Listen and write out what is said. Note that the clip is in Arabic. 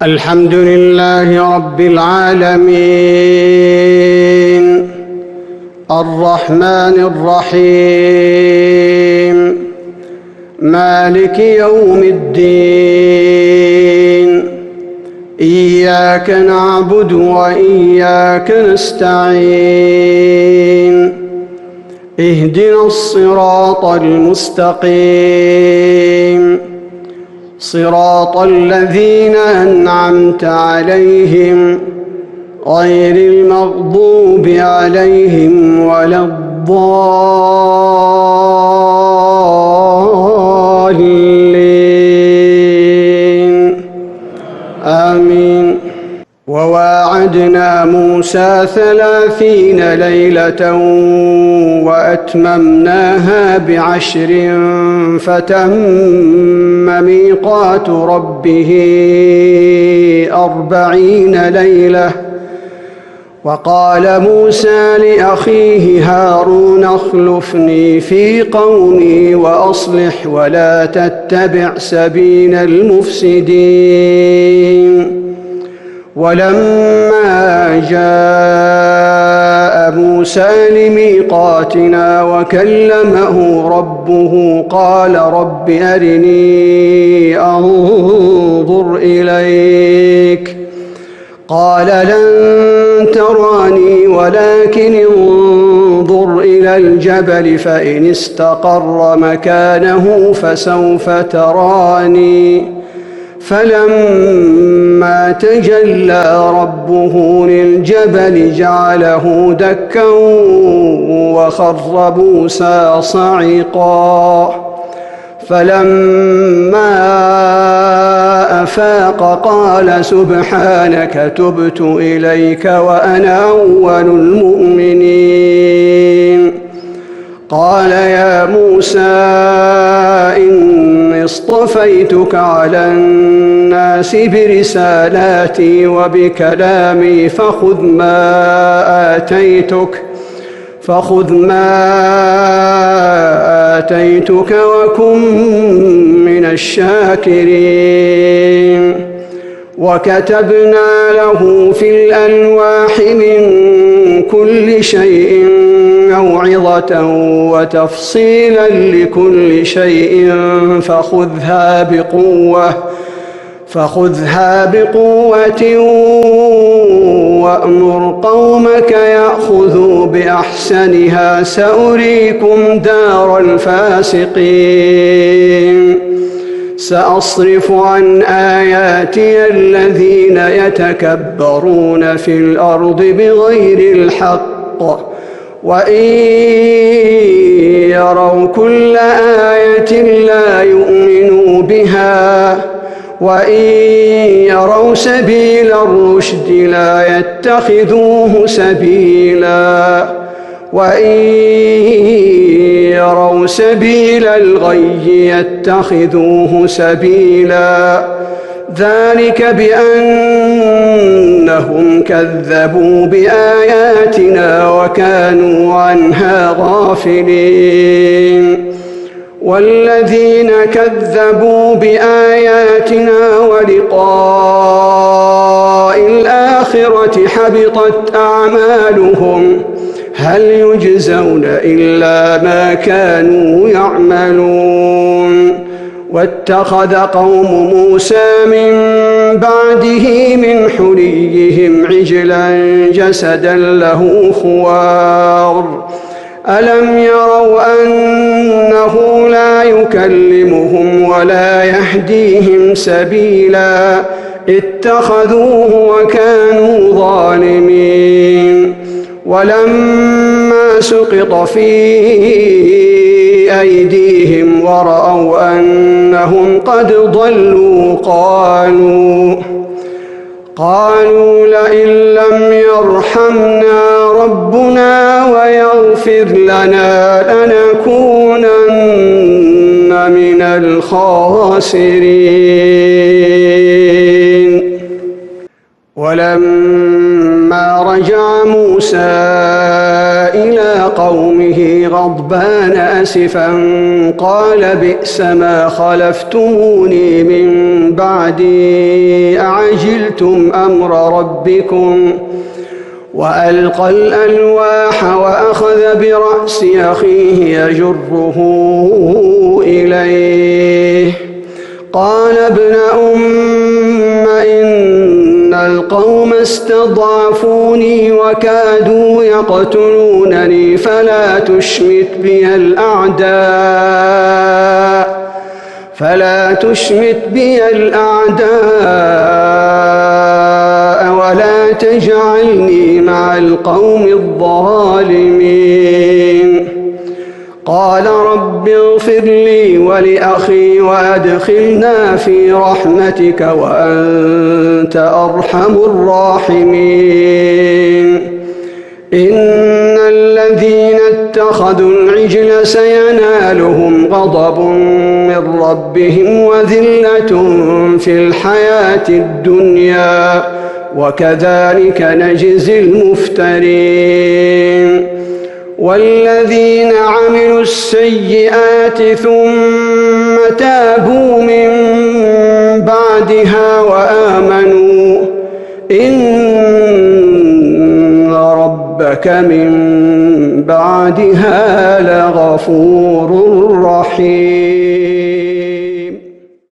الحمد لله رب العالمين الرحمن الرحيم مالك يوم الدين إياك نعبد وإياك نستعين اهدنا الصراط المستقيم صراط الذين أنعمت عليهم غير المغضوب عليهم ولا الضالين آمين. وواعدنا موسى 30 ليلة وأتممناها ب10 فتم ميقات ربه 40 ليلة. وقال موسى لأخيه هارون اخلفني في قومي وأصلح ولا تتبع سبيل المفسدين. ولما جاء موسى لميقاتنا وكلمه ربه قال رب أرني أنظر إليك قال لن تراني ولكن انظر إلى الجبل فإن استقر مكانه فسوف تراني. فلما تجلى ربه للجبل جعله دكا وخر موسى صعقا. فلما أفاق قال سبحانك تبت إليك وأنا أول المؤمنين. قال يا موسى إني اصطفيتك على الناس برسالاتي وبكلامي فخذ ما آتيتك وكن من الشاكرين. وكتبنا له في الألواح من كل شيء موعظة وتفصيلا لكل شيء فخذها بقوة وأمر قومك يأخذوا بأحسنها سأريكم دار الفاسقين. سأصرف عن آياتي الذين يتكبرون في الأرض بغير الحق وإن يروا كل آية لا يؤمنوا بها وإن يروا سبيل الرشد لا يتخذوه سبيلا وإن يروا سبيل الغي يتخذوه سبيلا. ذلك بأنهم كذبوا بآياتنا وكانوا عنها غافلين. والذين كذبوا بآياتنا ولقاء الآخرة حبطت أعمالهم هل يجزون إلا ما كانوا يعملون. واتخذ قوم موسى من بعده من حليهم عجلا جسدا له خوار ألم يروا أنه لا يكلمهم ولا يهديهم سبيلا اتخذوه وكانوا ظالمين. ولما سقط في أيديهم ورأوا أنهم قد ضلوا قالوا لئن لم يرحمنا ربنا ويغفر لنا لنكونن من الخاسرين. ولما رجع موسى إلى قومه غضبان أسفا قال بئس ما خلفتموني من بعدي أعجلتم أمر ربكم وألقى الألواح وأخذ برأس أخيه يجره إليه قال ابن أم إن القوم استضعفوني وكادوا يقتلونني فلا تشمت بي الأعداء ولا تجعلني مع القوم الظالمين قال رب اغفر لي ولأخي وأدخلنا في رحمتك وأنت أرحم الراحمين إن الذين اتخذوا العجل سينالهم غضب من ربهم وذلة في الحياة الدنيا وكذلك نجزي المفترين والذين عملوا السيئات ثم تابوا من بعدها وآمنوا إن ربك من بعدها لغفور رحيم.